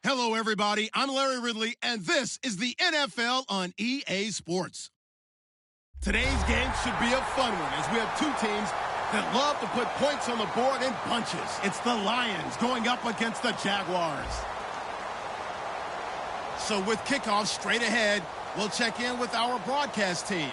Hello, everybody. I'm Larry Ridley, and this is the NFL on EA Sports. Today's game should be a fun one, as we have two teams that love to put points on the board in bunches. It's the Lions going up against the Jaguars. So with kickoff straight ahead, we'll check in with our broadcast team.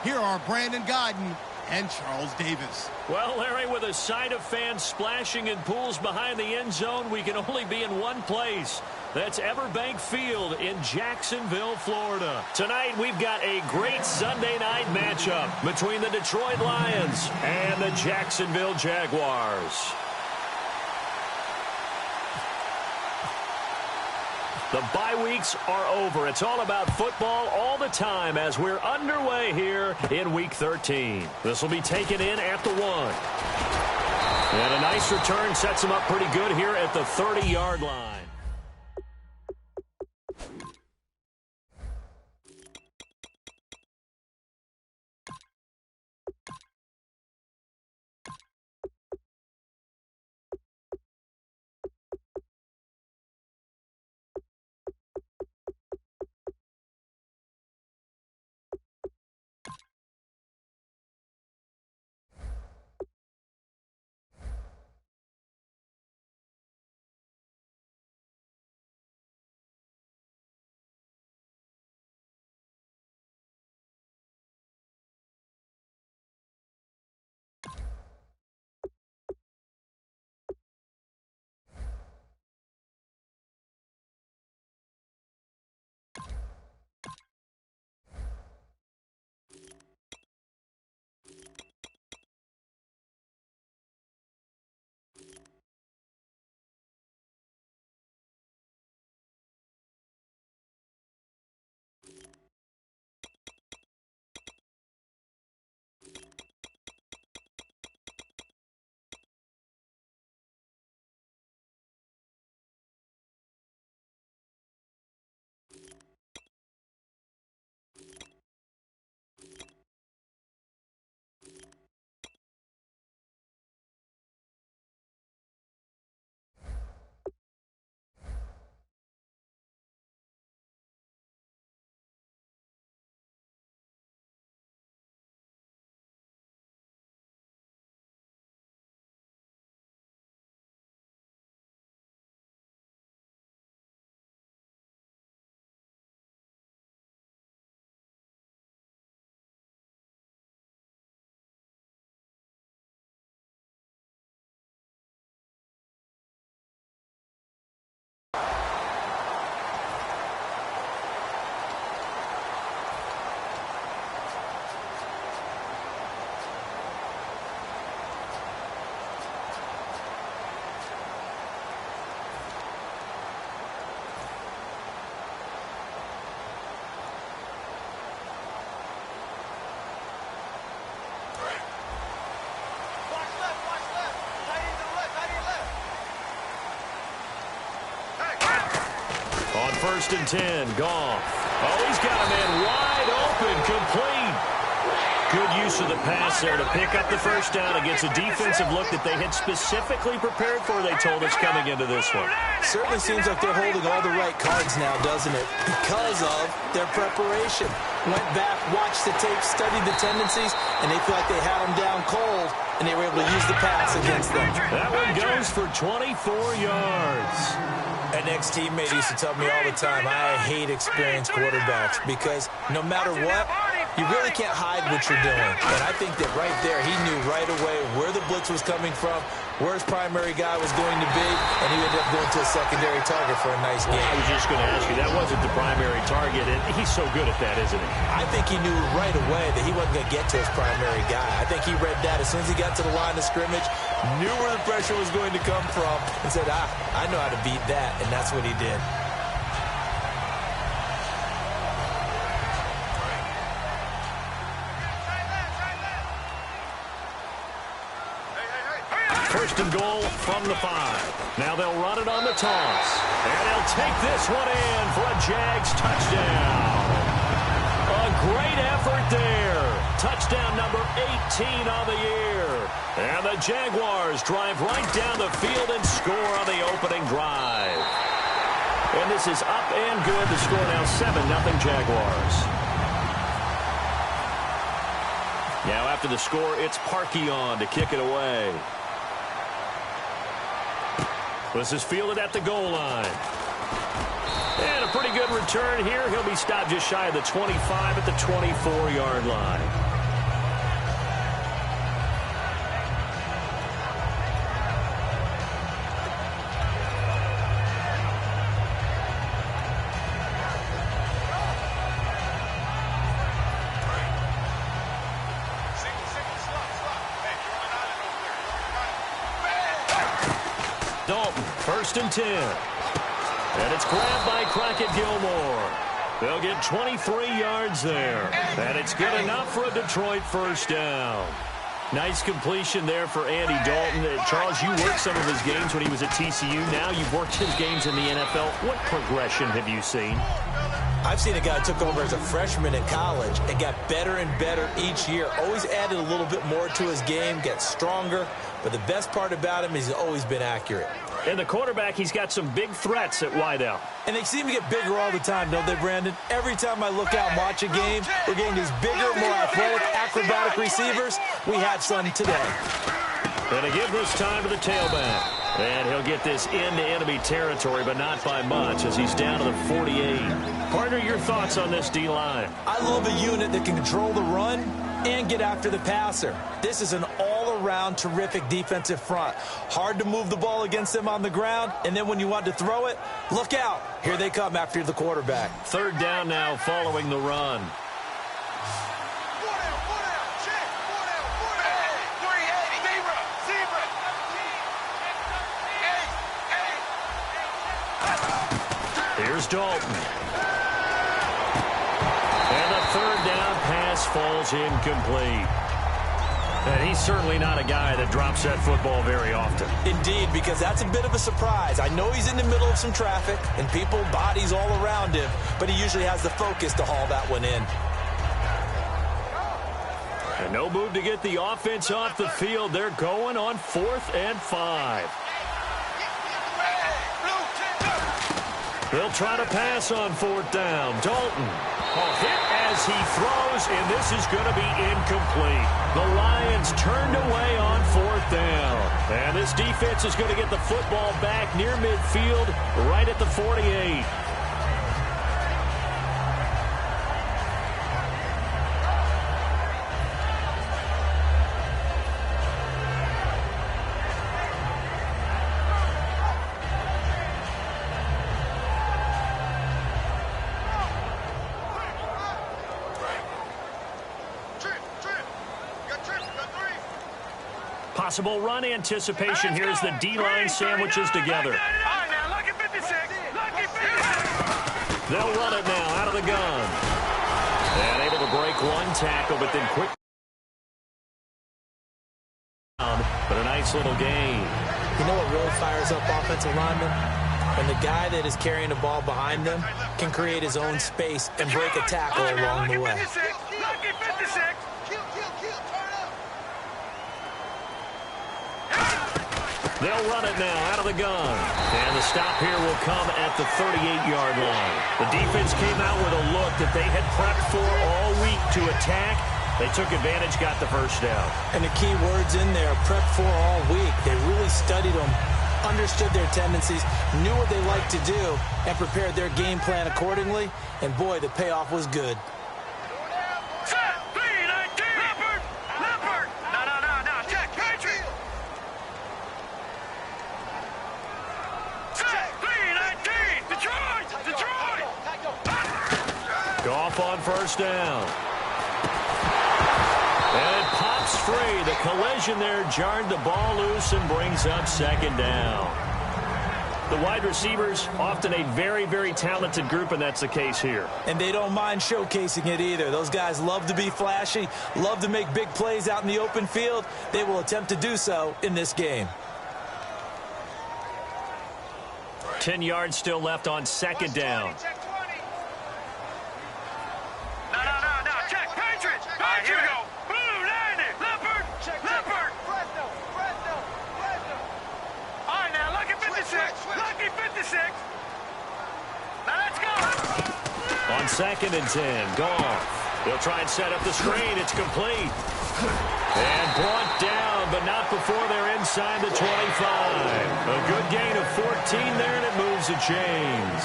Here are Brandon Godden and Charles Davis. Well, Larry, with a sight of fans splashing in pools behind the end zone, we can only be in one place. That's Everbank Field in Jacksonville, Florida. Tonight, we've got a great Sunday night matchup between the Detroit Lions and the Jacksonville Jaguars. The bye weeks are over. It's all about football all the time as we're underway here in Week 13. This will be taken in at the 1. And a nice return sets him up pretty good here at the 30-yard line. On 1st and 10, Goff. Oh, he's got a man wide open, complete. Good use of the pass there to pick up the first down against a defensive look that they had specifically prepared for, they told us, coming into this one. Certainly seems like they're holding all the right cards now, doesn't it? Because of their preparation. Went back, watched the tape, studied the tendencies, and they feel like they had them down cold, and they were able to use the pass against them. That one goes for 24 yards. An ex-teammate used to tell me all the time, I hate experienced quarterbacks because no matter what, you really can't hide what you're doing. And I think that right there, he knew right away where the blitz was coming from, where his primary guy was going to be, and he ended up going to a secondary target for a nice game. I was just going to ask you, that wasn't the primary target, and he's so good at that, isn't he? I think he knew right away that he wasn't going to get to his primary guy. I think he read that as soon as he got to the line of scrimmage, knew where the pressure was going to come from, and said, I know how to beat that, and that's what he did. First and goal from the 5. Now they'll run it on the toss. And they'll take this one in for a Jags touchdown. A great effort there. Touchdown number 18 on the year. And the Jaguars drive right down the field and score on the opening drive. And this is up and good. The score now 7-0 Jaguars. Now after the score, it's Parkey on to kick it away. This is fielded at the goal line. And a pretty good return here. He'll be stopped just shy of the 25 at the 24-yard line. Dalton, 1st and 10. And it's grabbed by Crockett-Gilmore. They'll get 23 yards there. And it's good enough for a Detroit 1st down. Nice completion there for Andy Dalton. Charles, you worked some of his games when he was at TCU. Now you've worked his games in the NFL. What progression have you seen? I've seen a guy who took over as a freshman in college and got better and better each year. Always added a little bit more to his game, gets stronger. But the best part about him is he's always been accurate. And the quarterback, he's got some big threats at wideout. And they seem to get bigger all the time, don't they, Brandon? Every time I look out and watch a game, we're getting these bigger, more athletic, acrobatic receivers. We had some today. And to give this time to the tailback. And he'll get this into enemy territory, but not by much, as he's down to the 48. Partner, your thoughts on this D-line? I love a unit that can control the run and get after the passer. This is an all-around terrific defensive front. Hard to move the ball against them on the ground, and then when you want to throw it, look out. Here they come after the quarterback. 3rd down now following the run. Here's Dalton. And the 3rd down pass falls incomplete. And he's certainly not a guy that drops that football very often. Indeed, because that's a bit of a surprise. I know he's in the middle of some traffic and people, bodies all around him, but he usually has the focus to haul that one in. And no move to get the offense off the field. They're going on 4th and 5. They'll try to pass on 4th down. Dalton, a hit as he throws, and this is going to be incomplete. The Lions turned away on 4th down. And this defense is going to get the football back near midfield, right at the 48. Possible run anticipation here as the D-line sandwiches together. They'll run it now out of the gun. And able to break one tackle, but then quick. But a nice little gain. You know what really fires up offensive linemen? When the guy that is carrying the ball behind them can create his own space and break a tackle along the way. They'll run it now out of the gun. And the stop here will come at the 38-yard line. The defense came out with a look that they had prepped for all week to attack. They took advantage, got the 1st down. And the key words in there, prepped for all week. They really studied them, understood their tendencies, knew what they liked to do, and prepared their game plan accordingly. And, boy, the payoff was good. Goff on 1st down. And it pops free. The collision there jarred the ball loose and brings up 2nd down. The wide receivers, often a very, very talented group, and that's the case here. And they don't mind showcasing it either. Those guys love to be flashy, love to make big plays out in the open field. They will attempt to do so in this game. 10 yards still left on 2nd down. Here we go. Blue, 90. Leopard. Leopard. All right, now, lucky 56. Lucky 56. On 2nd and 10, Goff. He'll try and set up the screen. It's complete. And brought down, but not before they're inside the 25. A good gain of 14 there, and it moves the chains.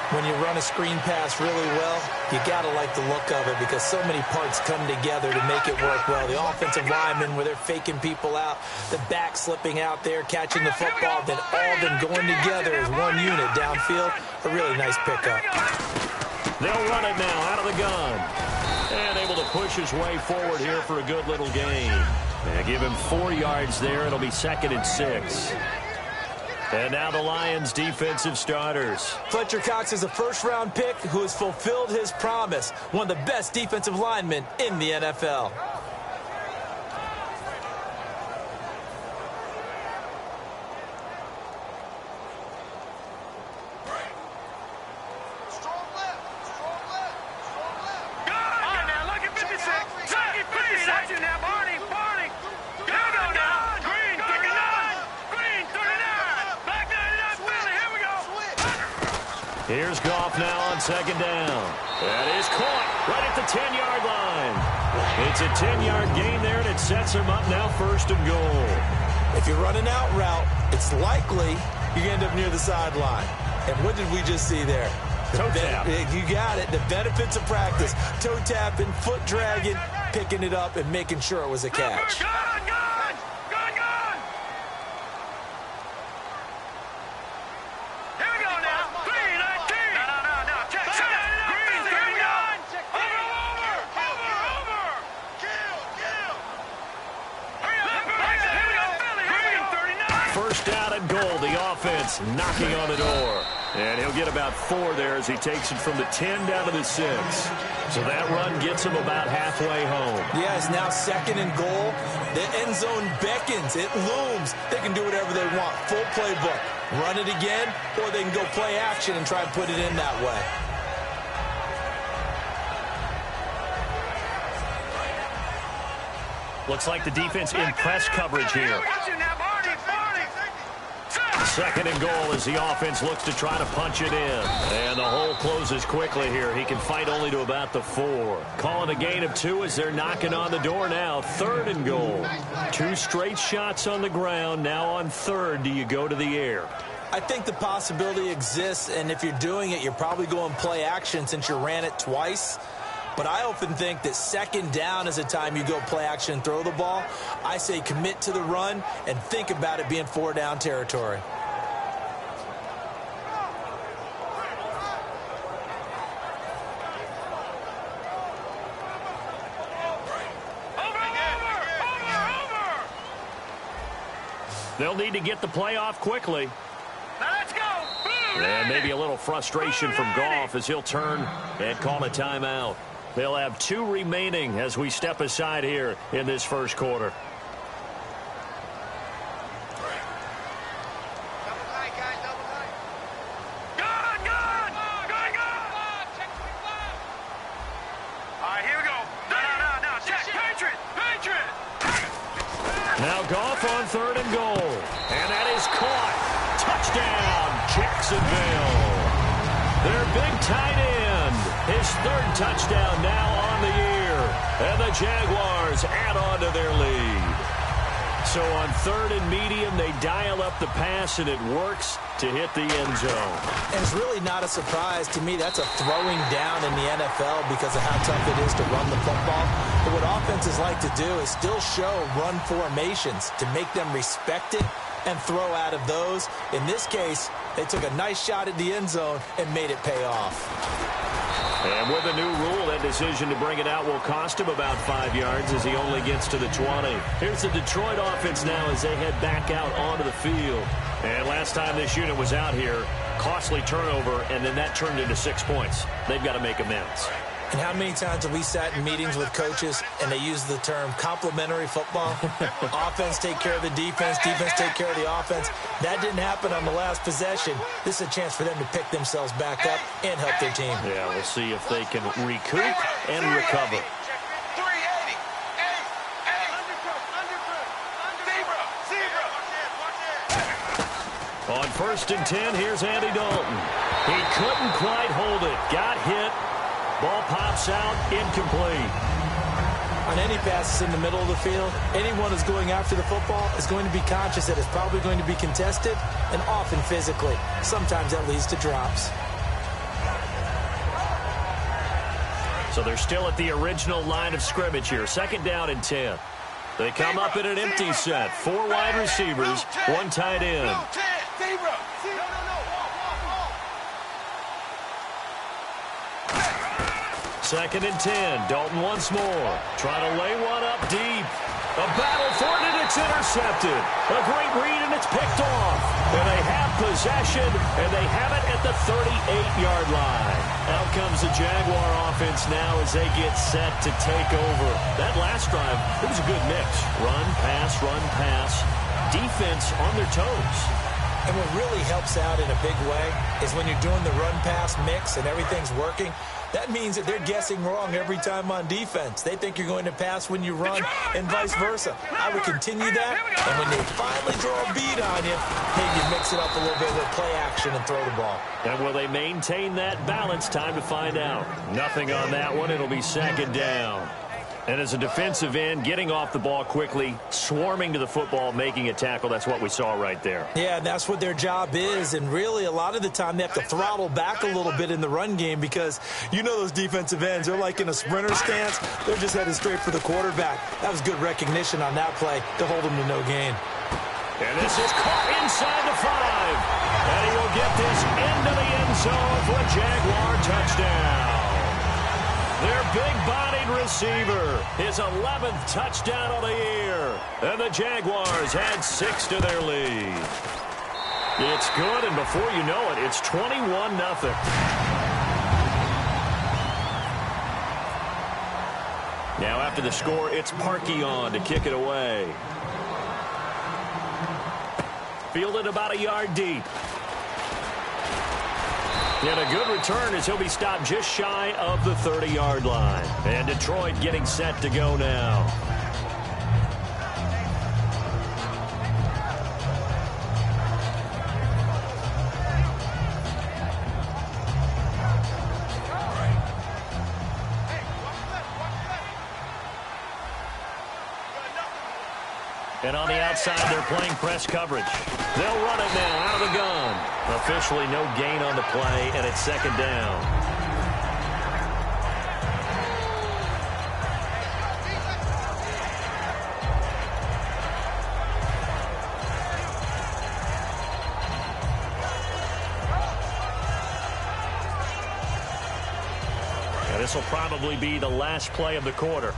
When you run a screen pass really well, you got to like the look of it because so many parts come together to make it work well. The offensive linemen, where they're faking people out, the back slipping out there, catching the football, then all of them going together as one unit downfield. A really nice pickup. They'll run it now out of the gun. And able to push his way forward here for a good little gain. And give him 4 yards there. It'll be 2nd and 6. And now the Lions' defensive starters. Fletcher Cox is a first-round pick who has fulfilled his promise. One of the best defensive linemen in the NFL. Here's Goff now on 2nd down. That is caught right at the 10-yard line. It's a 10-yard gain there, and it sets him up now 1st and goal. If you're running out route, it's likely you end up near the sideline. And what did we just see there? Toe tap. You got it. The benefits of practice. Toe tapping, foot dragging, picking it up, and making sure it was a catch. Knocking on the door. And he'll get about 4 there as he takes it from the 10 down to the 6. So that run gets him about halfway home. Yeah, it's now 2nd and goal. The end zone beckons. It looms. They can do whatever they want. Full playbook. Run it again, or they can go play action and try and put it in that way. Looks like the defense in press coverage here. 2nd and goal as the offense looks to try to punch it in. And the hole closes quickly here. He can fight only to about the 4. Calling a gain of 2 as they're knocking on the door now. 3rd and goal. 2 straight shots on the ground. Now on 3rd, do you go to the air? I think the possibility exists, and if you're doing it, you're probably going play action since you ran it twice. But I often think that 2nd down is the time you go play action and throw the ball. I say commit to the run and think about it being 4-down territory. They'll need to get the play off quickly. Now let's go. And maybe a little frustration from Goff as he'll turn and call a timeout. They'll have 2 remaining as we step aside here in this first quarter. Now Goff on 3rd and goal. And that is caught. Touchdown, Jacksonville. Their big tight end. His 3rd touchdown now on the year. And the Jaguars add on to their lead. So on 3rd and medium, they dial up the pass, and it works to hit the end zone. And it's really not a surprise to me. That's a throwing down in the NFL because of how tough it is to run the football. But what offenses like to do is still show run formations to make them respect it and throw out of those. In this case, they took a nice shot at the end zone and made it pay off. And with a new rule, that decision to bring it out will cost him about 5 yards as he only gets to the 20. Here's the Detroit offense now as they head back out onto the field. And last time this unit was out here, costly turnover, and then that turned into 6 points. They've got to make amends. And how many times have we sat in meetings with coaches and they use the term complementary football? Offense take care of the defense, defense take care of the offense. That didn't happen on the last possession. This is a chance for them to pick themselves back up and help their team. Yeah, we'll see if they can recoup and recover. On 1st and 10, here's Andy Dalton. He couldn't quite hold it. Got hit. Ball pops out, incomplete. On any passes in the middle of the field, anyone who's going after the football is going to be conscious that it's probably going to be contested, and often physically. Sometimes that leads to drops. So they're still at the original line of scrimmage here. 2nd down and 10. They come up in an empty set. 4 wide receivers, 1 tight end. 2nd and 10. Dalton once more. Trying to lay one up deep. A battle for it, and it's intercepted. A great read, and it's picked off. And they have possession, and they have it at the 38-yard line. Out comes the Jaguar offense now as they get set to take over. That last drive, it was a good mix. Run, pass, defense on their toes. And what really helps out in a big way is when you're doing the run-pass mix and everything's working, that means that they're guessing wrong every time on defense. They think you're going to pass when you run and vice versa. I would continue that, and when they finally throw a beat on you, maybe mix it up a little bit with play action and throw the ball. And will they maintain that balance? Time to find out. Nothing on that one. It'll be 2nd down. And as a defensive end, getting off the ball quickly, swarming to the football, making a tackle, that's what we saw right there. Yeah, that's what their job is, and really a lot of the time they have to throttle back a little bit in the run game because you know those defensive ends, they're like in a sprinter stance. They're just headed straight for the quarterback. That was good recognition on that play to hold them to no gain. And this is caught inside the 5. And he will get this into the end zone for a Jaguar touchdown. Their big-bodied receiver, his 11th touchdown of the year. And the Jaguars add 6 to their lead. It's good, and before you know it, it's 21-0. Now after the score, it's Parkey on to kick it away. Fielded about a yard deep. And a good return as he'll be stopped just shy of the 30-yard line. And Detroit getting set to go now. And on the outside, they're playing press coverage. They'll run it now out of the gun. Officially no gain on the play, and it's 2nd down. And this will probably be the last play of the quarter.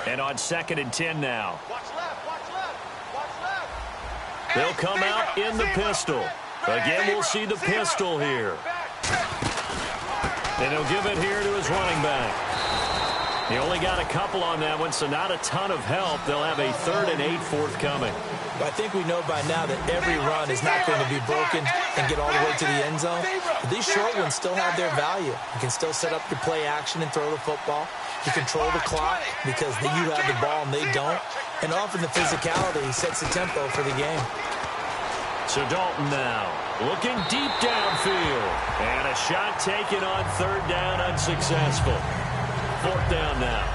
And on 2nd and 10 now. Watch left. They'll come out in the pistol. Again, we'll see the pistol here. And he'll give it here to his running back. He only got a couple on that one, so not a ton of help. They'll have a 3rd and 8 forthcoming. I think we know by now that every run is not going to be broken and get all the way to the end zone. But these short ones still have their value. You can still set up your play action and throw the football. You control the clock because you have the ball and they don't. And often the physicality sets the tempo for the game. So Dalton now looking deep downfield. And a shot taken on 3rd down, unsuccessful. 4th down now.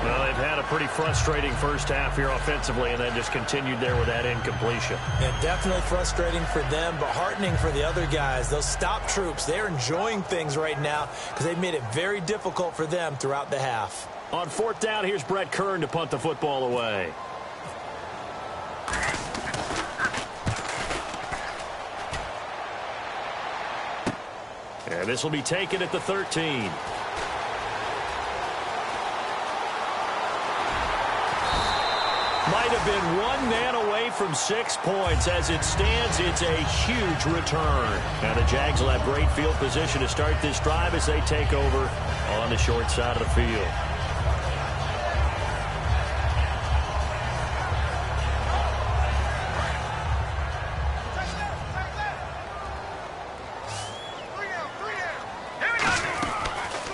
Well, they've had a pretty frustrating first half here offensively and then just continued there with that incompletion. Yeah, definitely frustrating for them, but heartening for the other guys. Those stop troops, they're enjoying things right now because they've made it very difficult for them throughout the half. On 4th down, here's Brett Kern to punt the football away. And this will be taken at the 13. Might have been one man away from 6 points. As it stands, it's a huge return. Now the Jags will have great field position to start this drive as they take over on the short side of the field.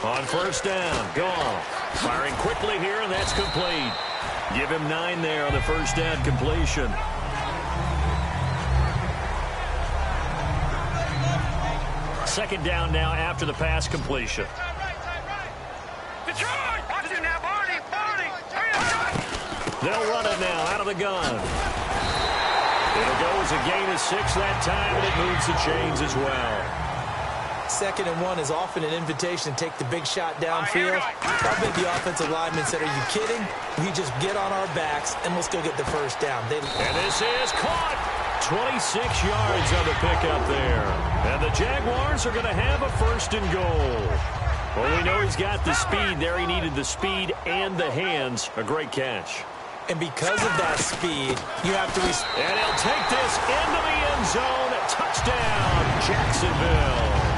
On first down, Goff firing quickly here, and that's complete. Give him 9 there on the first down completion. Second down now after the pass completion. They'll run it now out of the gun. It'll go as a gain of 6 that time, and it moves the chains as well. 2nd and 1 is often an invitation to take the big shot downfield. I bet the offensive lineman said, are you kidding? We just get on our backs, and let's go get the first down. And this is caught. 26 yards on the pickup there. And the Jaguars are going to have a 1st and goal. Well, we know he's got the speed there. He needed the speed and the hands. A great catch. And because of that speed, you have to... And he'll take this into the end zone. Touchdown, Jacksonville.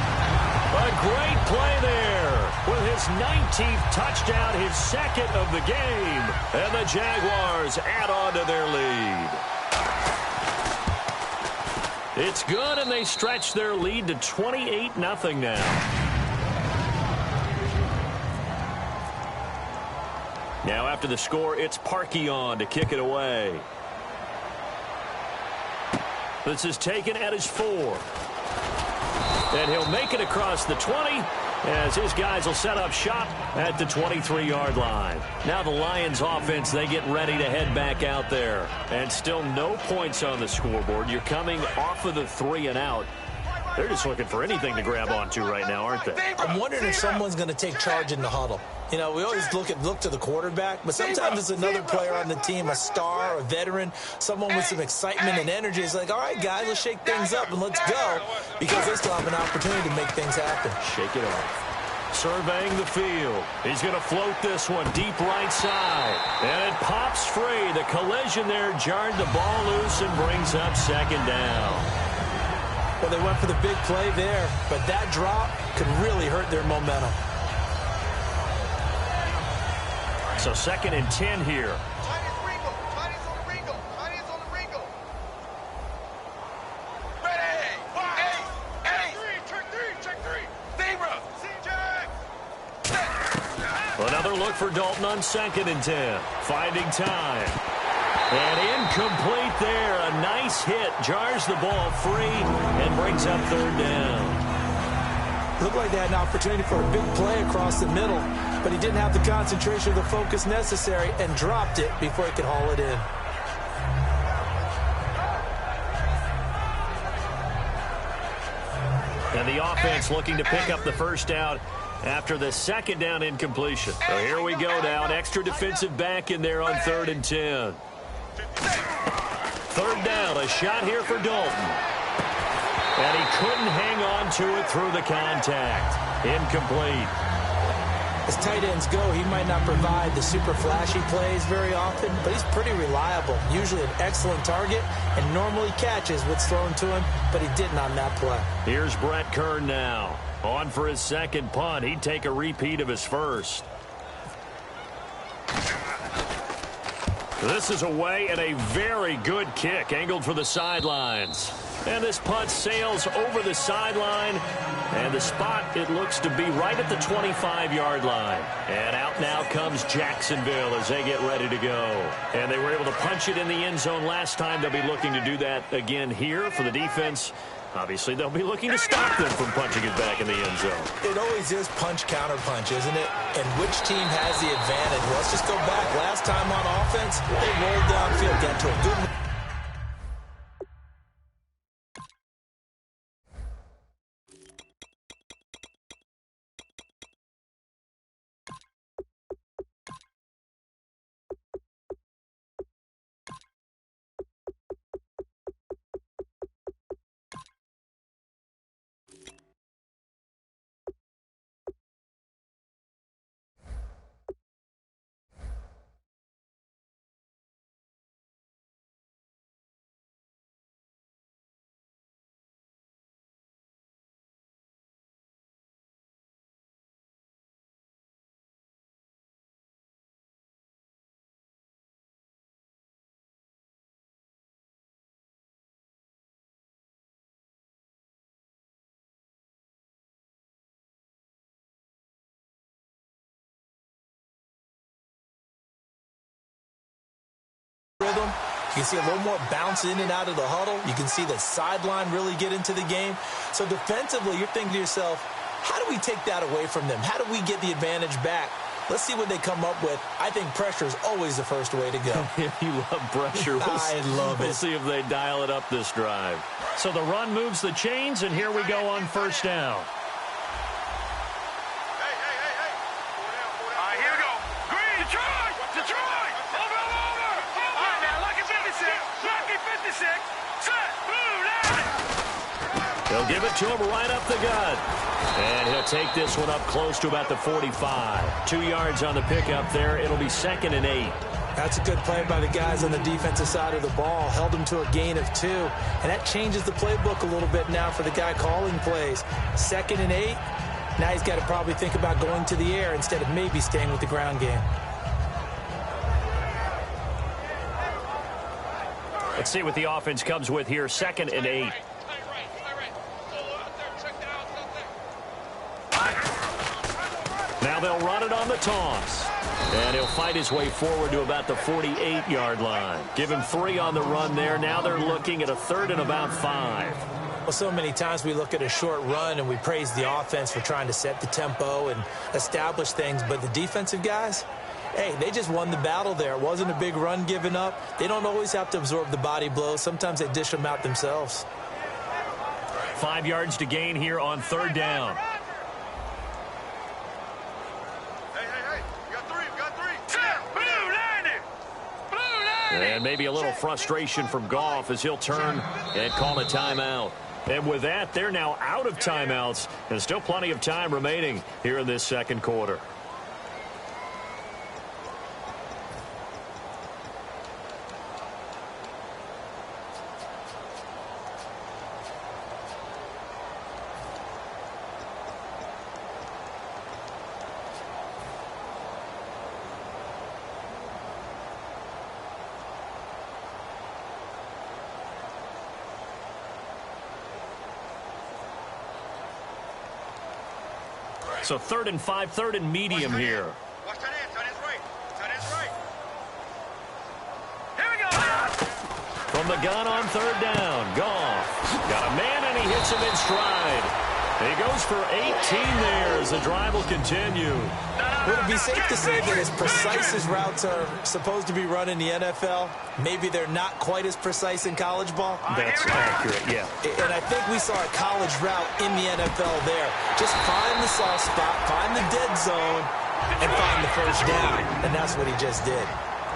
A great play there with his 19th touchdown, his 2nd of the game. And the Jaguars add on to their lead. It's good, and they stretch their lead to 28-0 now. Now after the score, it's Parkey on to kick it away. This is taken at his 4. And he'll make it across the 20 as his guys will set up shop at the 23-yard line. Now the Lions offense, they get ready to head back out there. And still no points on the scoreboard. You're coming off of the 3 and out. They're just looking for anything to grab onto right now, aren't they? I'm wondering if someone's going to take charge in the huddle. You know, we always look to the quarterback, but sometimes it's another player on the team, a star, a veteran, someone with some excitement and energy. It's like, all right, guys, let's shake things up and let's go, because they still have an opportunity to make things happen. Shake it off. Surveying the field. He's going to float this one deep right side. And it pops free. The collision there jarred the ball loose and brings up 2nd down. Well, they went for the big play there, but that drop could really hurt their momentum. So 2nd and 10 here. Another look for Dalton on 2nd and 10. Finding time. And incomplete there. A nice hit. Jars the ball free and brings up 3rd down. Looked like they had an opportunity for a big play across the middle, but he didn't have the concentration or the focus necessary and dropped it before he could haul it in. And the offense looking to pick up the first down after the 2nd down incompletion. So here we go now. An extra defensive back in there on 3rd and 10. 3rd down, a shot here for Dalton. And he couldn't hang on to it through the contact. Incomplete. As tight ends go, he might not provide the super flashy plays very often, but he's pretty reliable. Usually an excellent target and normally catches what's thrown to him, but he didn't on that play. Here's Brett Kern now. On for his 2nd punt. He'd take a repeat of his 1st. This is away and a very good kick angled for the sidelines. And this punt sails over the sideline. And the spot, it looks to be right at the 25-yard line. And out now comes Jacksonville as they get ready to go. And they were able to punch it in the end zone last time. They'll be looking to do that again here for the defense. Obviously, they'll be looking to stop them from punching it back in the end zone. It always is punch-counter-punch, isn't it? And which team has the advantage? Well, let's just go back. Last time on offense, they rolled downfield, got to a good You can see a little more bounce in and out of the huddle. You can see the sideline really get into the game. So defensively, you're thinking to yourself, how do we take that away from them? How do we get the advantage back? Let's see what they come up with. I think pressure is always the first way to go. You love pressure. I love it. We'll see if they dial it up this drive. So the run moves the chains, and here we go on first down. Here we go. Green. Detroit. Over. All right, now, lucky 56. Lucky 56. Set. Blue line. They'll give it to him right up the gut. And he'll take this one up close to about the 45. 2 yards on the pickup there. It'll be 2nd and 8. That's a good play by the guys on the defensive side of the ball. Held him to a gain of 2. And that changes the playbook a little bit now for the guy calling plays. 2nd and 8. Now he's got to probably think about going to the air instead of maybe staying with the ground game. Let's see what the offense comes with here. 2nd and 8. Now they'll run it on the toss. And he'll fight his way forward to about the 48-yard line. Give him 3 on the run there. Now they're looking at a 3rd and about 5. Well, so many times we look at a short run and we praise the offense for trying to set the tempo and establish things. But the defensive guys, hey, they just won the battle there. It wasn't a big run given up. They don't always have to absorb the body blows. Sometimes they dish them out themselves. 5 yards to gain here on 3rd down. And maybe a little frustration from Goff as he'll turn and call a timeout. And with that, they're now out of timeouts. And still plenty of time remaining here in this second quarter. So 3rd and 5, 3rd and medium here. Watch that end. Tight end's right. Tight end's right. Here we go. From the gun on 3rd down. Goff got a man, and he hits him in stride. He goes for 18 there as the drive will continue. Would it be safe to say that as precise as routes are supposed to be run in the NFL, maybe they're not quite as precise in college ball? That's accurate, yeah. And I think we saw a college route in the NFL there. Just find the soft spot, find the dead zone, and find the first down. And that's what he just did.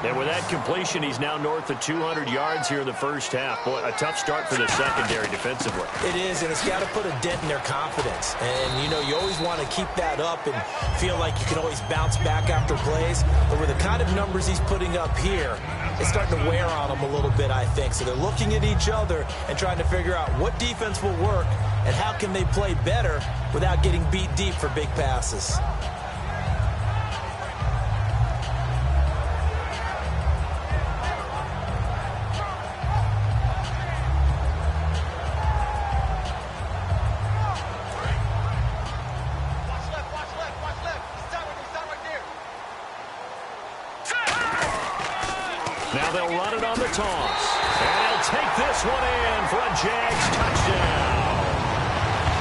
And with that completion, he's now north of 200 yards here in the first half. Boy, a tough start for the secondary defensively. It is, and it's got to put a dent in their confidence. And, you know, you always want to keep that up and feel like you can always bounce back after plays. But with the kind of numbers he's putting up here, it's starting to wear on them a little bit, I think. So they're looking at each other and trying to figure out what defense will work and how can they play better without getting beat deep for big passes. Now they'll run it on the toss. And he'll take this one in for a Jags touchdown.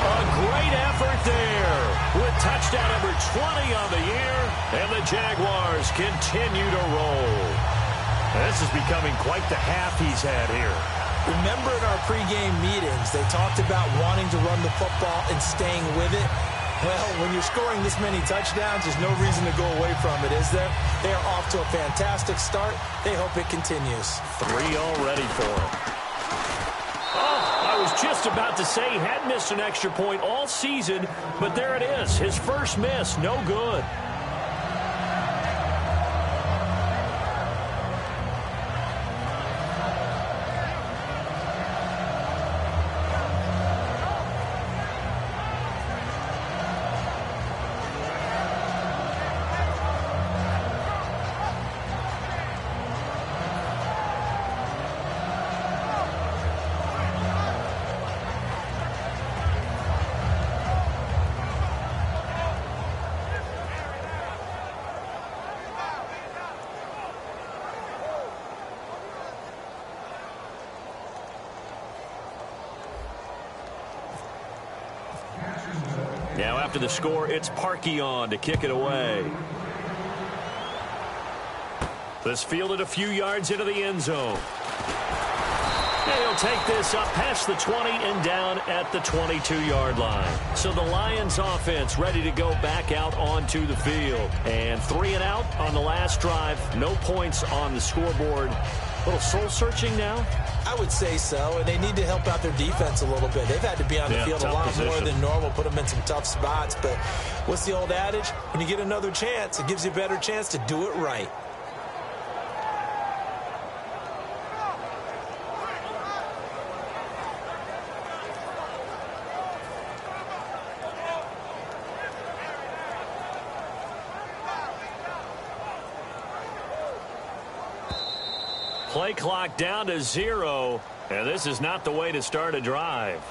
A great effort there with touchdown number 20 on the year. And the Jaguars continue to roll. This is becoming quite the half he's had here. Remember in our pregame meetings, they talked about wanting to run the football and staying with it. Well, when you're scoring this many touchdowns, there's no reason to go away from it, is there? They are off to a fantastic start. They hope it continues. 3 already for him. Oh, I was just about to say he had missed an extra point all season, but there it is. His first miss, no good. Now after the score, it's Parkey on to kick it away. This fielded a few yards into the end zone. And he'll take this up past the 20 and down at the 22-yard line. So the Lions offense ready to go back out onto the field. And 3 and out on the last drive. No points on the scoreboard. A little soul-searching now? I would say so, and they need to help out their defense a little bit. They've had to be on the field a lot more than normal, put them in some tough spots. But what's the old adage? When you get another chance, it gives you a better chance to do it right. Play clock down to 0, and this is not the way to start a drive.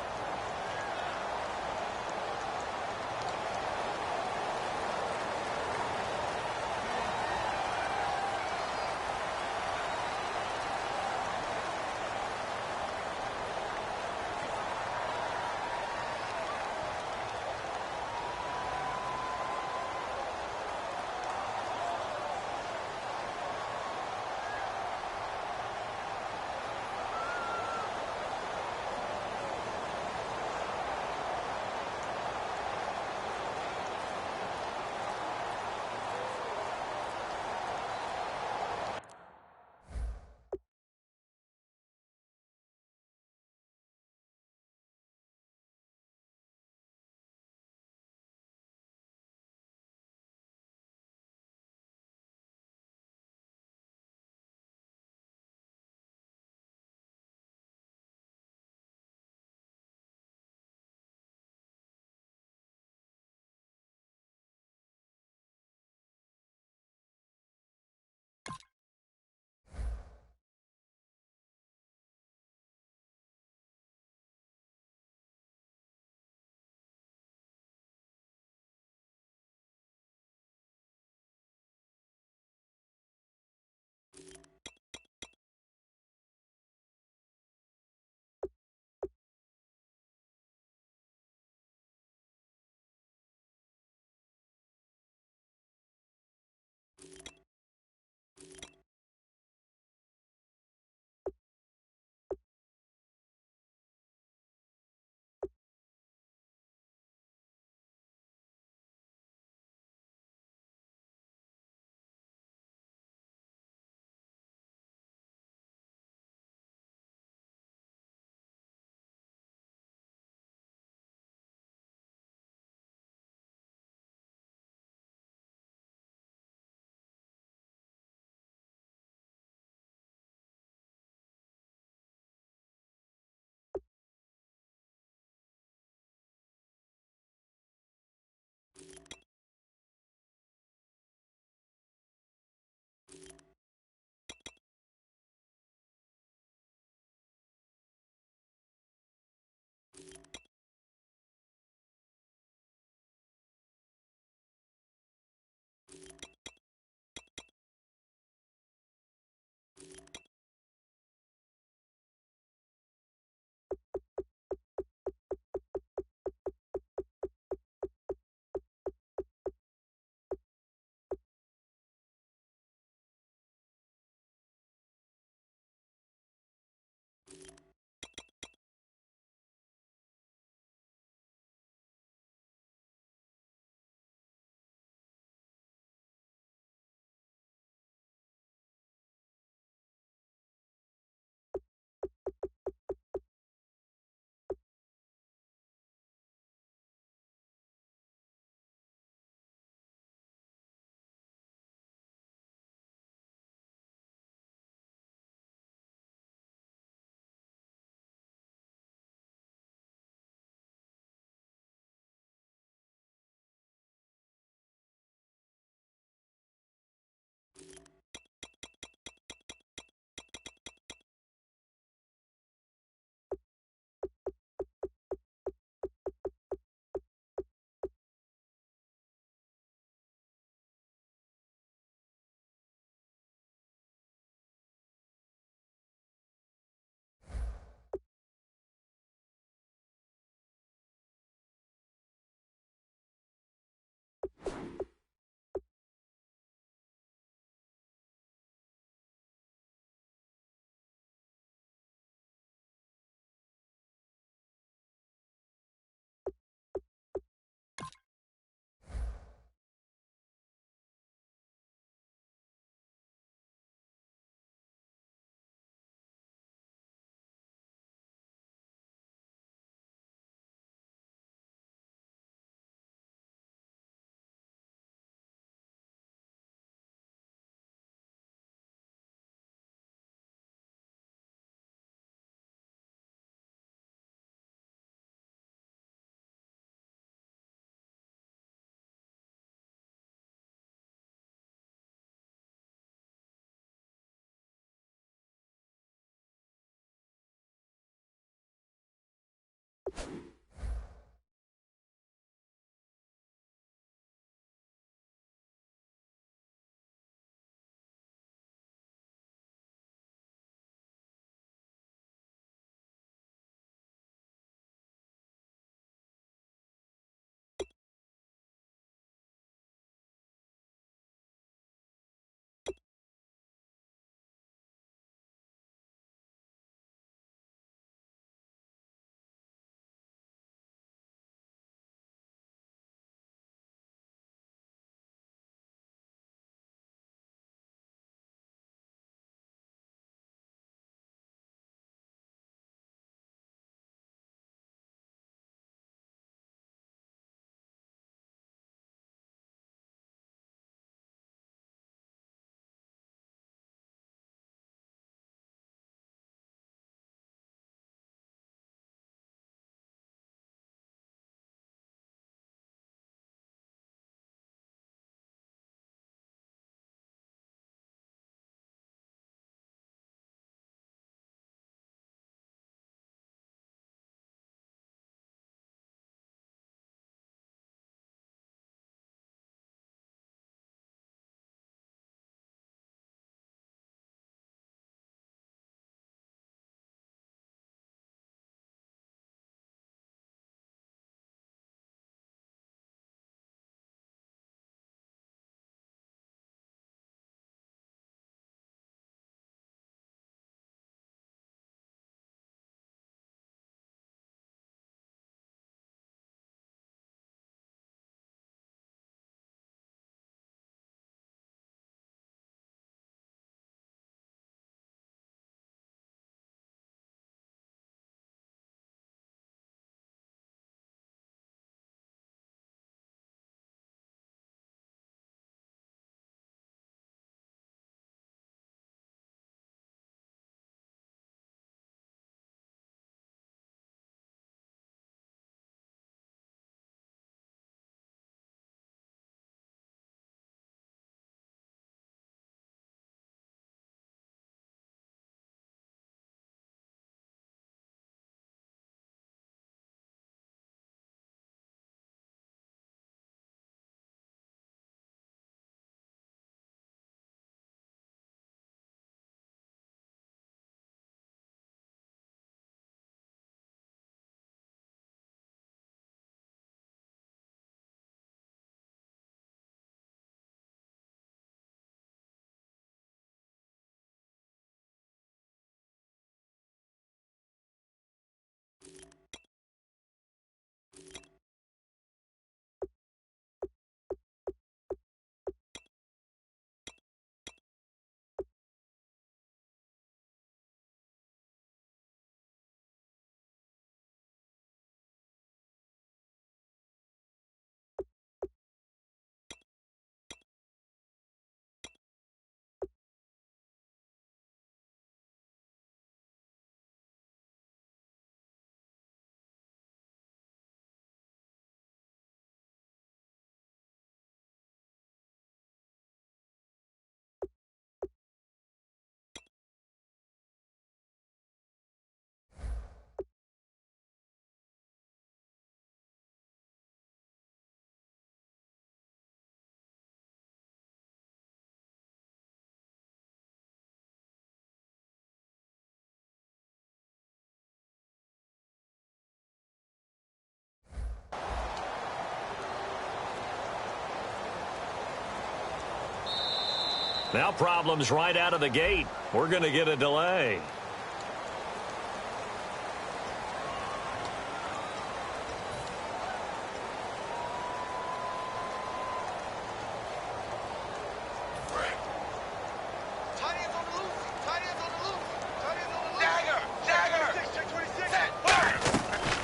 Now problems right out of the gate. We're going to get a delay.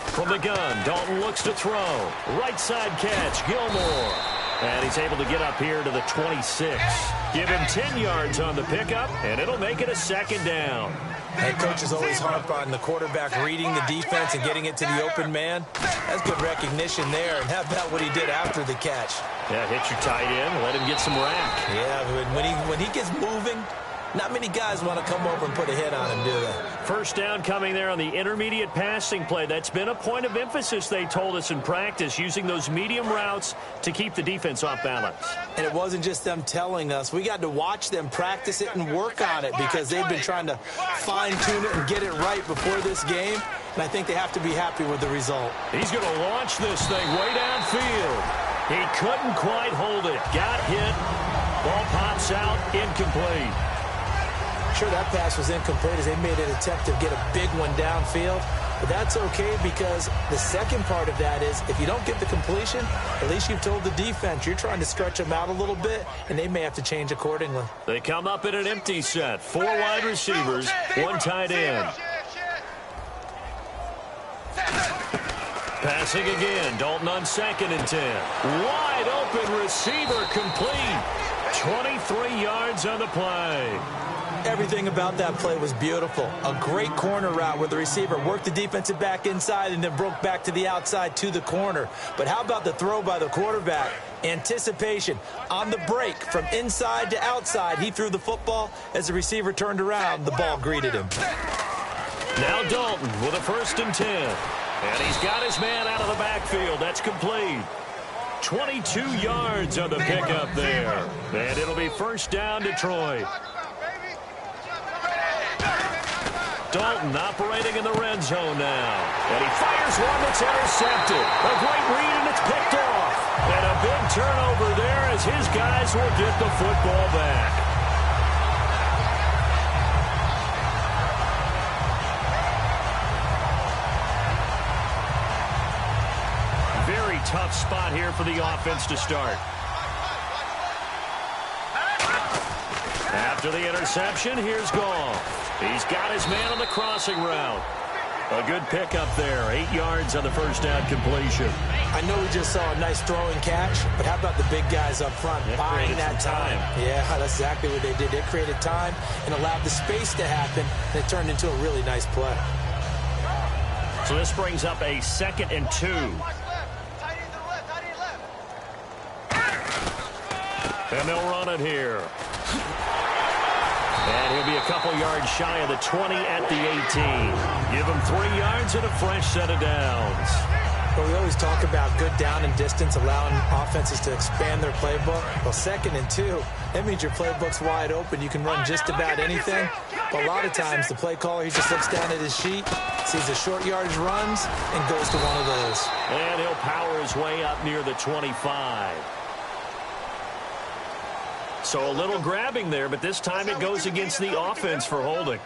From the gun, Dalton looks to throw. Right side catch, Gilmore. And he's able to get up here to the 26. Give him 10 yards on the pickup, and it'll make it a second down. Head coaches always harp on the quarterback reading the defense and getting it to the open man. That's good recognition there. And how about what he did after the catch? Yeah, hit your tight end, let him get some rack. Yeah, when he gets moving, not many guys want to come over and put a hit on him, do they? First down coming there on the intermediate passing play. That's been a point of emphasis, they told us in practice, using those medium routes to keep the defense off balance. And it wasn't just them telling us. We got to watch them practice it and work on it because they've been trying to fine-tune it and get it right before this game. And I think they have to be happy with the result. He's going to launch this thing way downfield. He couldn't quite hold it. Got hit. Ball pops out, incomplete. Sure, that pass was incomplete as they made an attempt to get a big one downfield. But that's okay because the second part of that is if you don't get the completion, at least you've told the defense you're trying to stretch them out a little bit, and they may have to change accordingly. They come up in an empty set. 4 wide receivers, 1 tight end. Passing again. Dalton on 2nd and 10. Wide open receiver complete. 23 yards on the play. Everything about that play was beautiful. A great corner route where the receiver worked the defensive back inside and then broke back to the outside to the corner. But how about the throw by the quarterback? Anticipation. On the break from inside to outside, he threw the football. As the receiver turned around, the ball greeted him. Now Dalton with a 1st and 10. And he's got his man out of the backfield. That's complete. 22 yards on the pickup there. And it'll be 1st down, Detroit. Dalton operating in the red zone now. And he fires one that's intercepted. A great read, and it's picked off. And a big turnover there as his guys will get the football back. Very tough spot here for the offense to start. After the interception, here's Goff. He's got his man on the crossing route. A good pickup there. 8 yards on the 1st down completion. I know we just saw a nice throwing catch, but how about the big guys up front buying that time? Yeah, that's exactly what they did. They created time and allowed the space to happen, and it turned into a really nice play. So this brings up a 2nd and 2. And they'll run it here. And he'll be a couple yards shy of the 20 at the 18. Give him 3 yards and a fresh set of downs. Well, we always talk about good down and distance, allowing offenses to expand their playbook. Well, 2nd and 2, that means your playbook's wide open. You can run just about anything. But a lot of times, the play caller, he just looks down at his sheet, sees the short yardage runs, and goes to one of those. And he'll power his way up near the 25. So a little grabbing there, but this time it goes against the offense for holding.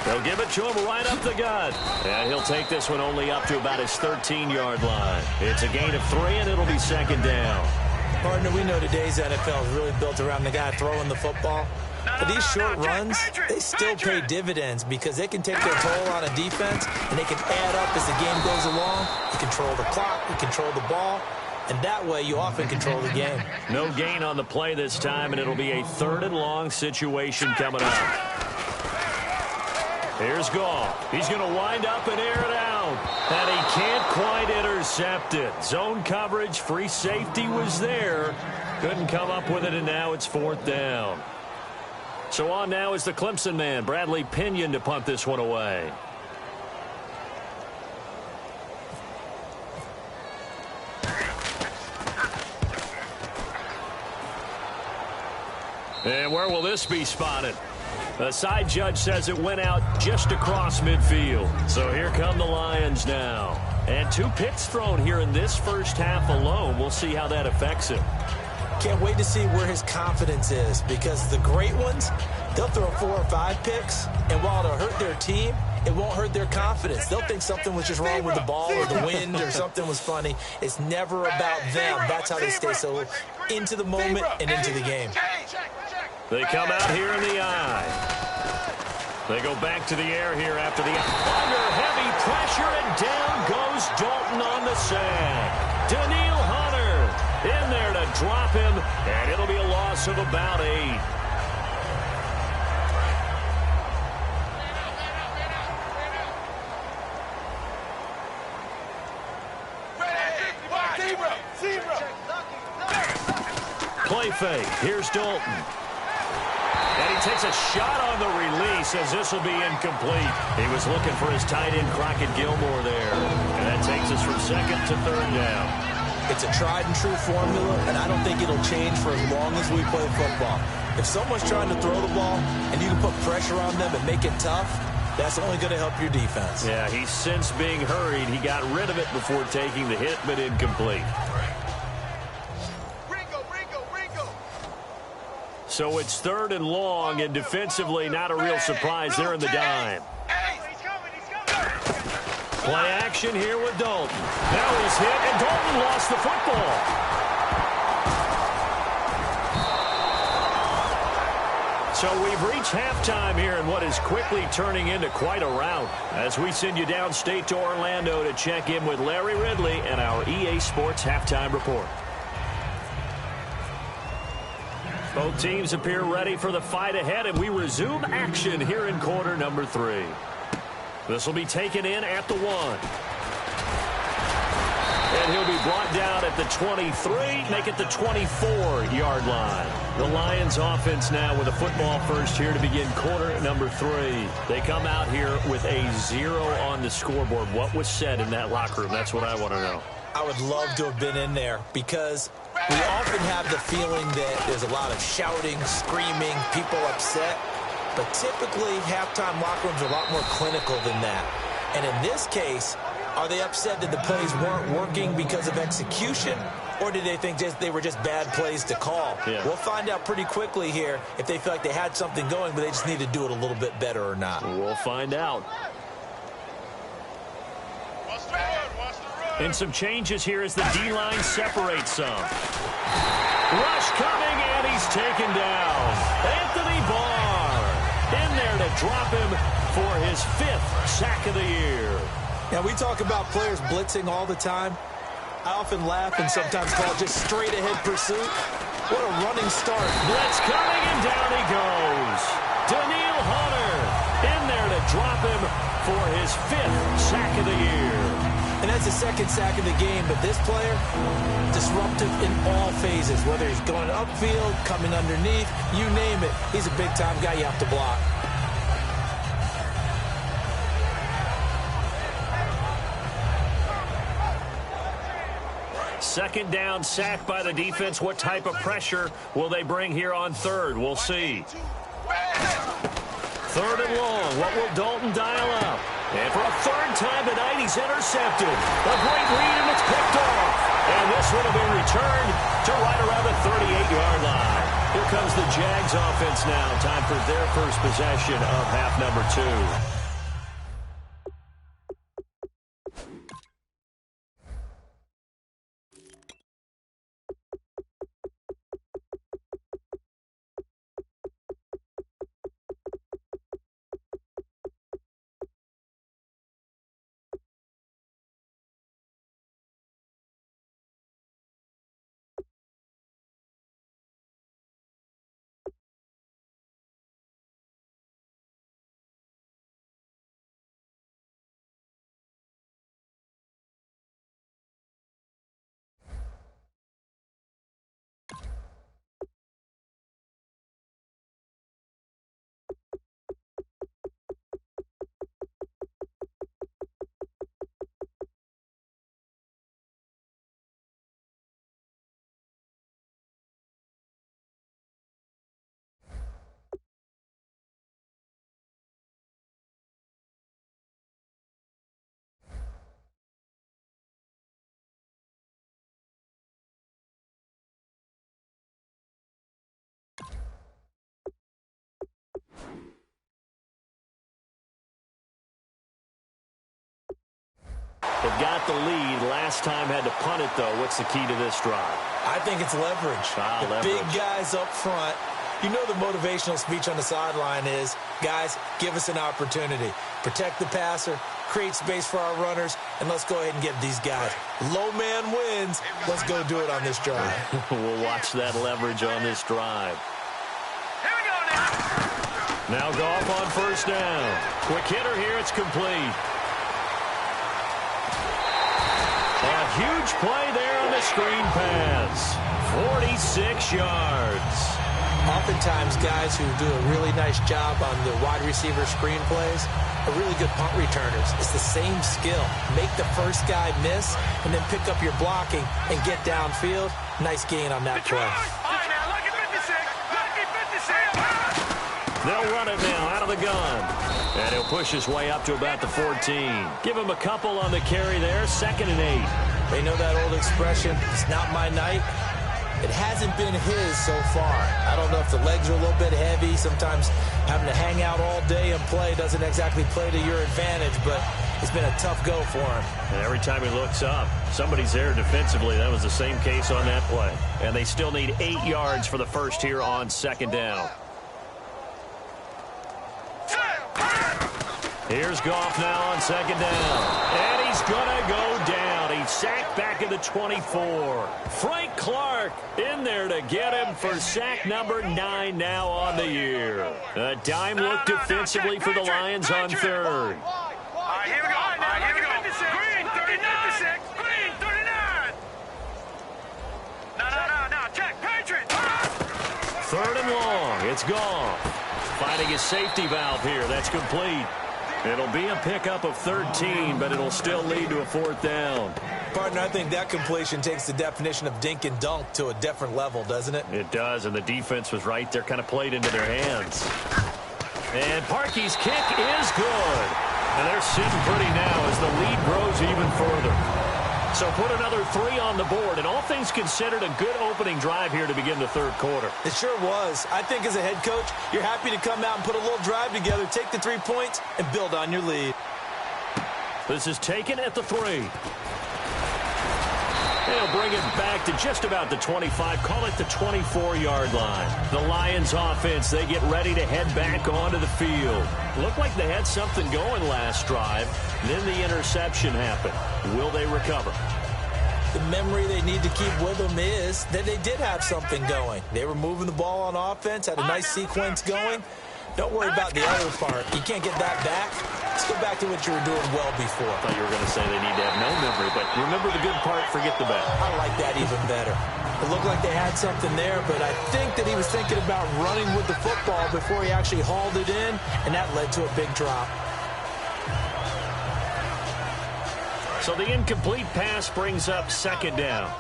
They'll give it to him right up the gut. And he'll take this one only up to about his 13-yard line. It's a gain of 3, and it'll be 2nd down. Partner, we know today's NFL is really built around the guy throwing the football. But these short runs, they still pay dividends because they can take their toll on a defense, and they can add up as the game goes along. You control the clock, you control the ball, and that way you often control the game. No gain on the play this time, and it'll be a 3rd and long situation coming up. Here's Goff. He's going to wind up and air it out. And he can't quite intercept it. Zone coverage, free safety was there. Couldn't come up with it, and now it's 4th down. So on now is the Clemson man, Bradley Pinion, to punt this one away. And where will this be spotted? The side judge says it went out just across midfield. So here come the Lions now. And 2 picks thrown here in this first half alone. We'll see how that affects him. Can't wait to see where his confidence is, because the great ones, they'll throw 4 or 5 picks, and while it'll hurt their team, it won't hurt their confidence. They'll think something was just wrong with the ball or the wind or something was funny. It's never about them. That's how they stay so into the moment and into the game. They come out here in the eye. They go back to the air here after the under heavy pressure, and down goes Dalton on the sack. Daniil Hunter in there to drop him, and it'll be a loss of about 8. Play fake. Here's Dalton. And he takes a shot on the release as this will be incomplete. He was looking for his tight end, Crockett Gilmore, there. And that takes us from 2nd to 3rd down. It's a tried and true formula, and I don't think it'll change for as long as we play football. If someone's trying to throw the ball and you can put pressure on them and make it tough, that's only going to help your defense. Yeah, he's since being hurried. He got rid of it before taking the hit, but incomplete. So it's 3rd and long, and defensively not a real surprise there in the dime. Play action here with Dalton. Now he's hit, and Dalton lost the football. So we've reached halftime here in what is quickly turning into quite a rout as we send you downstate to Orlando to check in with Larry Ridley and our EA Sports Halftime Report. Both teams appear ready for the fight ahead, and we resume action here in quarter number 3. This will be taken in at the 1. And he'll be brought down at the 23, make it the 24-yard line. The Lions offense now with a football first here to begin quarter number 3. They come out here with a 0 on the scoreboard. What was said in that locker room? That's what I want to know. I would love to have been in there, because we often have the feeling that there's a lot of shouting, screaming, people upset. But typically, halftime locker rooms are a lot more clinical than that. And in this case, are they upset that the plays weren't working because of execution? Or did they think they were just bad plays to call? Yeah. We'll find out pretty quickly here if they feel like they had something going, but they just need to do it a little bit better or not. We'll find out. And some changes here as the D-line separates some. Rush coming, and he's taken down. Anthony Barr in there to drop him for his 5th sack of the year. Now, we talk about players blitzing all the time. I often laugh and sometimes call it just straight-ahead pursuit. What a running start. Blitz coming, and down he goes. Daniil Hunter in there to drop him for his 5th sack of the year. And that's the 2nd sack of the game, but this player, disruptive in all phases, whether he's going upfield, coming underneath, you name it. He's a big-time guy you have to block. Second down, sack by the defense. What type of pressure will they bring here on 3rd? We'll see. 3rd and long. What will Dalton dial up? And for a 3rd time tonight, he's intercepted. A great read, and it's picked off. And this one will be returned to right around the 38-yard line. Here comes the Jags offense now. Time for their first possession of half number 2. They've got the lead. Last time had to punt it, though. What's the key to this drive? I think it's leverage. The big guys up front. You know the motivational speech on the sideline is, guys, give us an opportunity. Protect the passer, create space for our runners, and let's go ahead and get these guys. Low man wins. Let's go do it on this drive. We'll watch that leverage on this drive. Here we go now. Now Goff on first down. Quick hitter here. It's complete. A huge play there on the screen pass. 46 yards. Oftentimes, guys who do a really nice job on the wide receiver screen plays are really good punt returners. It's the same skill. Make the first guy miss, and then pick up your blocking and get downfield. Nice gain on that play. All right, now, lucky 56. Lucky 56. They'll run it now out of the gun. And he'll push his way up to about the 14. Give him a couple on the carry there. 2nd and 8. They know that old expression, it's not my night. It hasn't been his so far. I don't know if the legs are a little bit heavy. Sometimes having to hang out all day and play doesn't exactly play to your advantage, but it's been a tough go for him. And every time he looks up, somebody's there defensively. That was the same case on that play. And they still need 8 yards for the first here on 2nd down. Here's Goff now on 2nd down. And he's going to go down. He's sacked back at the 24. Frank Clark in there to get him for sack number 9 now on the year. A dime look defensively for the Lions on 3rd. All right, here we go. All right, here we go. Green, 39. Green, 39. No. Check. Patriot. 3rd and long. It's Goff. Finding his safety valve here. That's complete. It'll be a pickup of 13, but it'll still lead to a 4th down. Partner, I think that completion takes the definition of dink and dunk to a different level, doesn't it? It does, and the defense was right there, kind of played into their hands. And Parkey's kick is good. And they're sitting pretty now as the lead grows even further. So put another 3 on the board, and all things considered, a good opening drive here to begin the 3rd quarter. It sure was. I think as a head coach, you're happy to come out and put a little drive together, take the 3 points, and build on your lead. This is taken at the 3. They'll bring it back to just about the 25, call it the 24-yard line. The Lions offense, they get ready to head back onto the field. Looked like they had something going last drive. Then the interception happened. Will they recover? The memory they need to keep with them is that they did have something going. They were moving the ball on offense, had a nice sequence going. Don't worry about the other part. You can't get that back. Let's go back to what you were doing well before. I thought you were going to say they need to have no memory, but remember the good part, forget the bad. I like that even better. It looked like they had something there, but I think that he was thinking about running with the football before he actually hauled it in, and that led to a big drop. So the incomplete pass brings up 2nd down.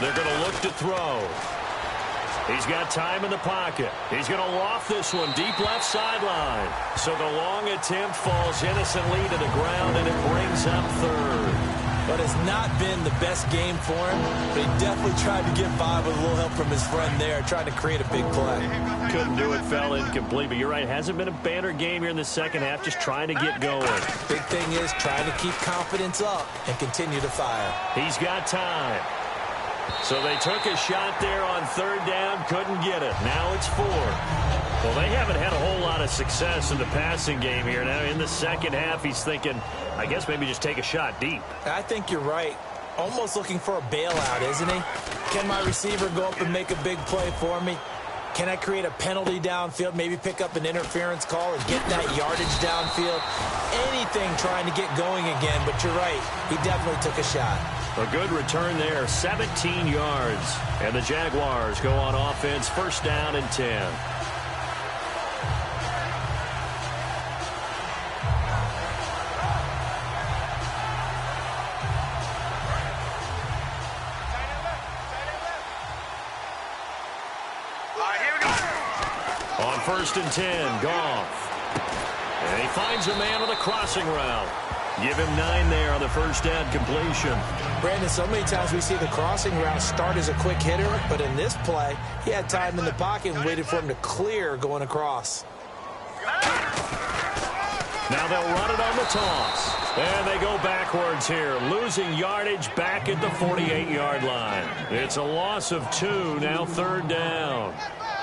They're going to look to throw. He's got time in the pocket. He's going to loft this one deep left sideline. So the long attempt falls innocently to the ground, and it brings up 3rd. But it's not been the best game for him. But he definitely tried to get by with a little help from his friend there, trying to create a big play. Couldn't do it, fell incomplete. But you're right, hasn't been a banner game here in the 2nd half, just trying to get going. Big thing is trying to keep confidence up and continue to fire. He's got time. So they took a shot there on 3rd down, couldn't get it. Now it's 4. Well, they haven't had a whole lot of success in the passing game here. Now in the 2nd half, he's thinking, I guess maybe just take a shot deep. I think you're right. Almost looking for a bailout, isn't he? Can my receiver go up and make a big play for me? Can I create a penalty downfield, maybe pick up an interference call and get that yardage downfield? Anything trying to get going again, but you're right. He definitely took a shot. A good return there, 17 yards. And the Jaguars go on offense, 1st down and 10. On 1st and 10, Goff. And he finds a man on the crossing route. Give him 9 there on the first down completion. Brandon, so many times we see the crossing route start as a quick hitter, but in this play, he had time in the pocket and waited for him to clear going across. Now they'll run it on the toss. And they go backwards here, losing yardage back at the 48-yard line. It's a loss of 2, now third down.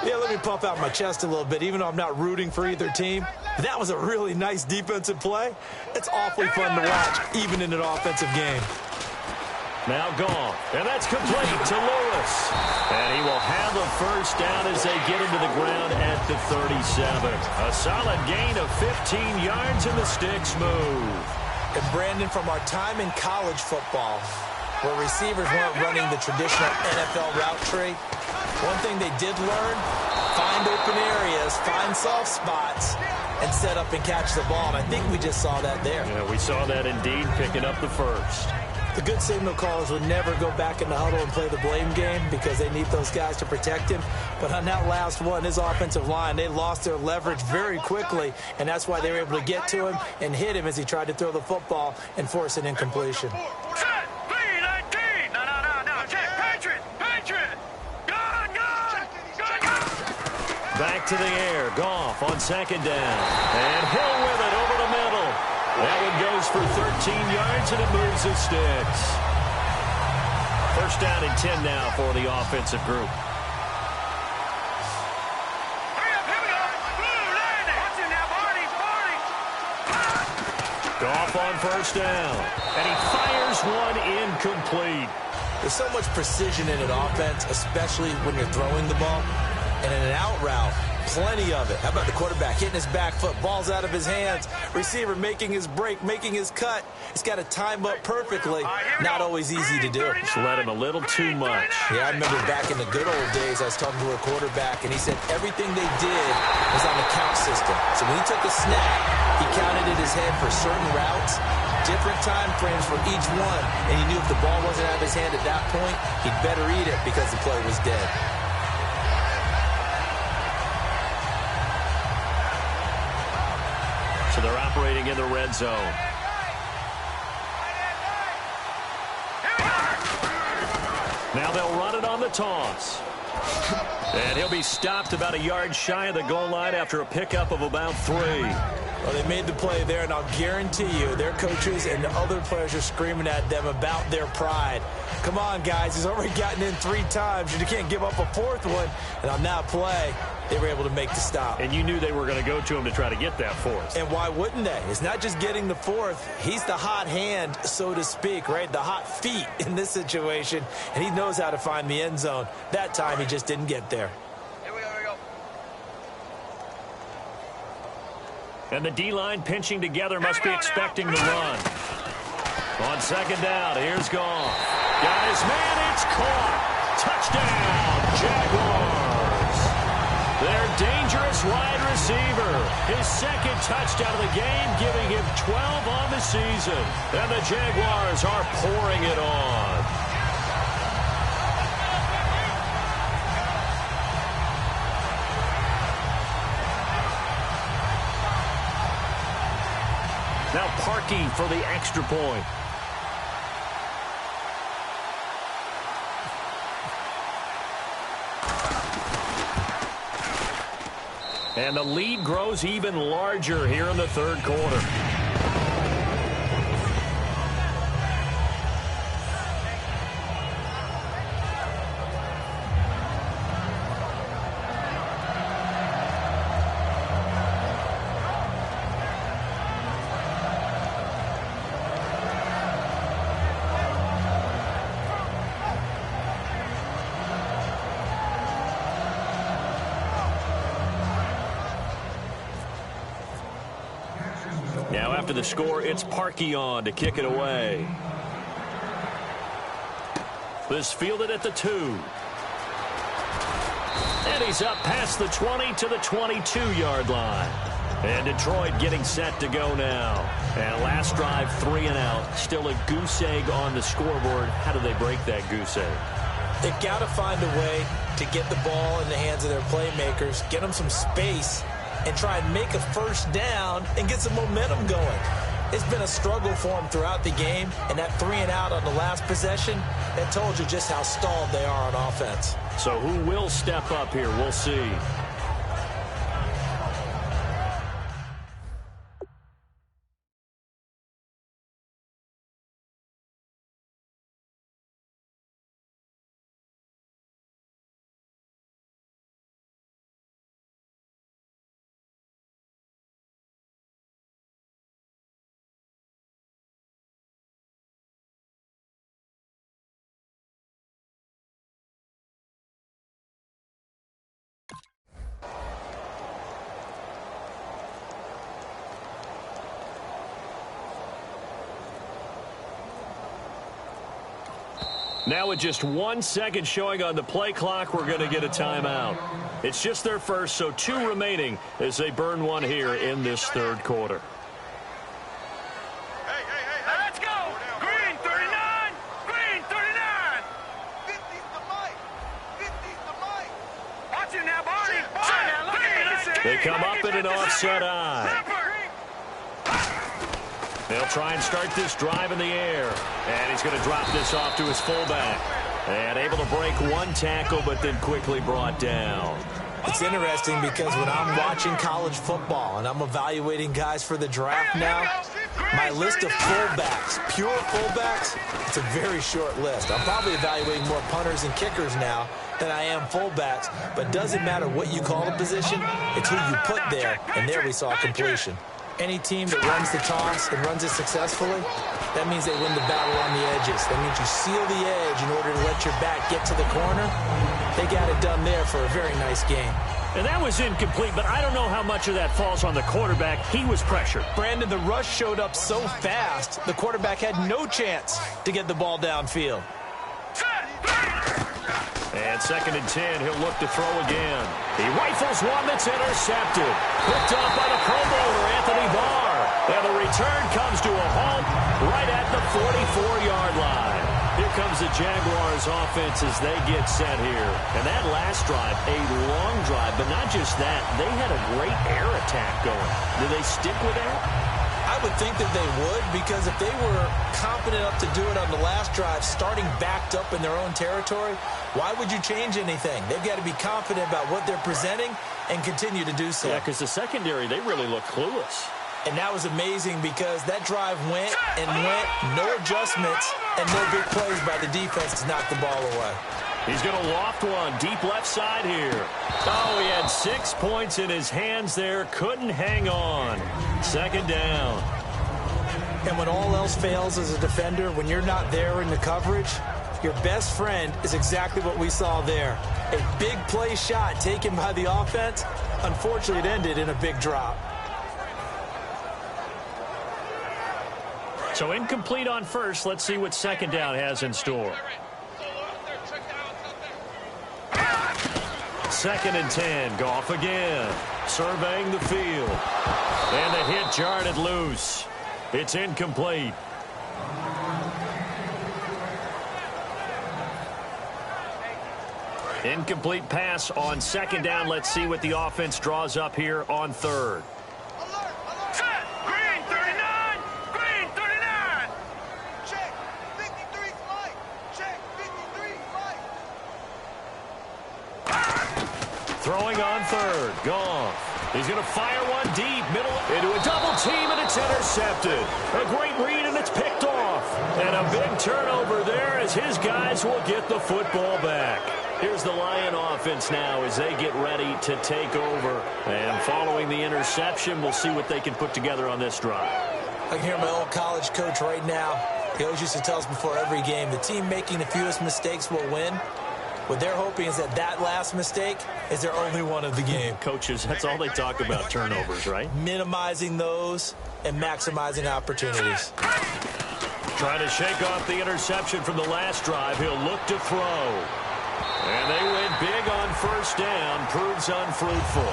Yeah, let me puff out my chest a little bit, even though I'm not rooting for either team. That was a really nice defensive play. It's awfully fun to watch, even in an offensive game. Now gone, and that's complete to Lewis. And he will have the first down as they get into the ground at the 37. A solid gain of 15 yards, and the sticks move. And Brandon, from our time in college football, where receivers weren't running the traditional NFL route tree, one thing they did learn, find open areas, find soft spots, and set up and catch the ball. And I think we just saw that there. Yeah, we saw that indeed, picking up the first. The good signal callers would never go back in the huddle and play the blame game because they need those guys to protect him. But on that last one, his offensive line, they lost their leverage very quickly, and that's why they were able to get to him and hit him as he tried to throw the football and force an incompletion. Set, B-19. No. Check. Patriot. Gun. Back to the air. Goff on second down. And Hill with it over the middle. That one goes for 13 yards, and it moves the sticks. First down and 10 now for the offensive group. Hurry up, here we go. Blue landing. Watch it now, Barney. Goff on first down. And he fires one incomplete. There's so much precision in an offense, especially when you're throwing the ball. And in an out route, plenty of it. How about the quarterback hitting his back foot, ball's out of his hands, receiver making his break, making his cut. He's got to time up perfectly. Not always easy to do. Just let him a little too much. Yeah, I remember back in the good old days, I was talking to a quarterback, and he said everything they did was on the count system. So when he took a snap, he counted in his head for certain routes, different time frames for each one, and he knew if the ball wasn't out of his hand at that point, he'd better eat it because the play was dead. So they're operating in the red zone. Now they'll run it on the toss. And he'll be stopped about a yard shy of the goal line after a pickup of about 3. Well, they made the play there, and I'll guarantee you their coaches and the other players are screaming at them about their pride. Come on, guys. He's already gotten in 3 times. You can't give up a 4th one. And on that play, they were able to make the stop. And you knew they were going to go to him to try to get that 4th. And why wouldn't they? It's not just getting the 4th. He's the hot hand, so to speak, right? The hot feet in this situation. And he knows how to find the end zone. That time, he just didn't get there. And the D-line pinching together must be expecting the run. On second down, here's Goff. Got his man, it's caught. Touchdown, Jaguars. Their dangerous wide receiver. His second touchdown of the game, giving him 12 on the season. And the Jaguars are pouring it on. Now Parkey for the extra point. And the lead grows even larger here in the third quarter. Now after the score, it's Parkey on to kick it away. This fielded at the 2. And he's up past the 20 to the 22-yard line. And Detroit getting set to go now. And last drive, 3 and out. Still a goose egg on the scoreboard. How do they break that goose egg? They've got to find a way to get the ball in the hands of their playmakers, get them some space, and try and make a first down and get some momentum going. It's been a struggle for him throughout the game, and that 3-and-out on the last possession, that told you just how stalled they are on offense. So who will step up here? We'll see. Now with just 1 second showing on the play clock, we're going to get a timeout. It's just their first, so 2 remaining as they burn one here in this third quarter. Let's go! Green 39! Green 39! 50's the mic! 50's the mic! Watch it now, Barney! Now, look at this! They come up in an offset eye. They'll try and start this drive in the air. And he's going to drop this off to his fullback. And able to break 1 tackle, but then quickly brought down. It's interesting because when I'm watching college football and I'm evaluating guys for the draft now, my list of fullbacks, pure fullbacks, it's a very short list. I'm probably evaluating more punters and kickers now than I am fullbacks, but it doesn't matter what you call the position, it's who you put there, and there we saw completion. Any team that runs the toss and runs it successfully, that means they win the battle on the edges. That means you seal the edge in order to let your back get to the corner. They got it done there for a very nice game. And that was incomplete, but I don't know how much of that falls on the quarterback. He was pressured. Brandon, the rush showed up so fast, the quarterback had no chance to get the ball downfield. And 2nd and 10, he'll look to throw again. He rifles one that's intercepted. Picked off by the Pro Bowler, Anthony Barr. And the return comes to a halt right at the 44-yard line. Here comes the Jaguars offense as they get set here. And that last drive, a long drive, but not just that. They had a great air attack going. Do they stick with that? I would think that they would, because if they were confident enough to do it on the last drive, starting backed up in their own territory, why would you change anything? They've got to be confident about what they're presenting and continue to do so. Yeah, because the secondary, they really look clueless. And that was amazing because that drive went and went, no adjustments, and no big plays by the defense to knock the ball away. He's going to loft one deep left side here. Oh, he had 6 points in his hands there. Couldn't hang on. 2nd down. And when all else fails as a defender, when you're not there in the coverage, your best friend is exactly what we saw there. A big play shot taken by the offense. Unfortunately, it ended in a big drop. So incomplete on first. Let's see what 2nd down has in store. 2nd and 10. Goff again. Surveying the field. And the hit jarred it loose. It's incomplete. Incomplete pass on 2nd down. Let's see what the offense draws up here on 3rd. Green 39! Green 39! Check! 53's Mike! Check! 53's Mike! Throwing on 3rd. Goff. He's going to fire one deep, middle, into a double team, and it's intercepted. A great read, and it's picked off. And a big turnover there as his guys will get the football back. Here's the Lion offense now as they get ready to take over. And following the interception, we'll see what they can put together on this drive. I can hear my old college coach right now. He always used to tell us before every game, the team making the fewest mistakes will win. What they're hoping is that that last mistake is their only one of the game. Coaches, that's all they talk about, turnovers, right? Minimizing those and maximizing opportunities. Trying to shake off the interception from the last drive. He'll look to throw. And they win big on 1st down. Proves unfruitful.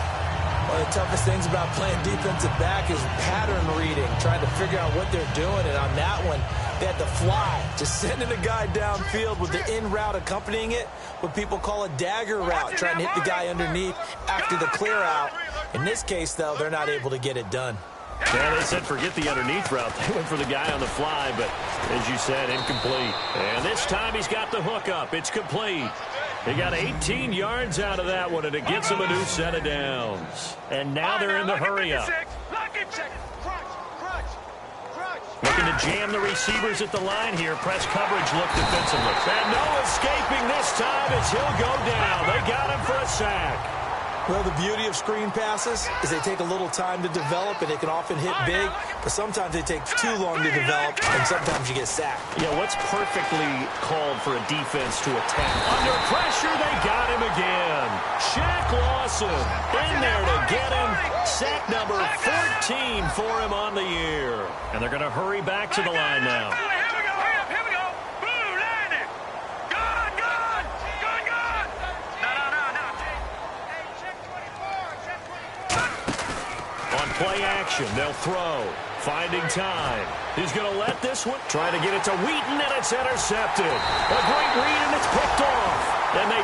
One of the toughest things about playing defensive back is pattern reading, trying to figure out what they're doing. And on that one, they had to fly, just sending a guy downfield with the in route accompanying it, what people call a dagger route, trying to hit the guy underneath after the clear out. In this case, though, they're not able to get it done. Yeah, they said forget the underneath route. They went for the guy on the fly, but as you said, incomplete. And this time he's got the hook up. It's complete. He got 18 yards out of that one, and it gets him a new set of downs. And now they're in the hurry-up. Looking to jam the receivers at the line here. Press coverage look defensively. And no escaping this time as he'll go down. They got him for a sack. Well, the beauty of screen passes is they take a little time to develop, and they can often hit big, but sometimes they take too long to develop, and sometimes you get sacked. Yeah, what's perfectly called for a defense to attack? Under pressure, they got him again. Shaq Lawson in there to get him. Sack number 14 for him on the year. And they're going to hurry back to the line now. Play action. They'll throw. Finding time. He's going to let this one. Trying to get it to Wheaton, and it's intercepted. A great read, and it's picked off. And they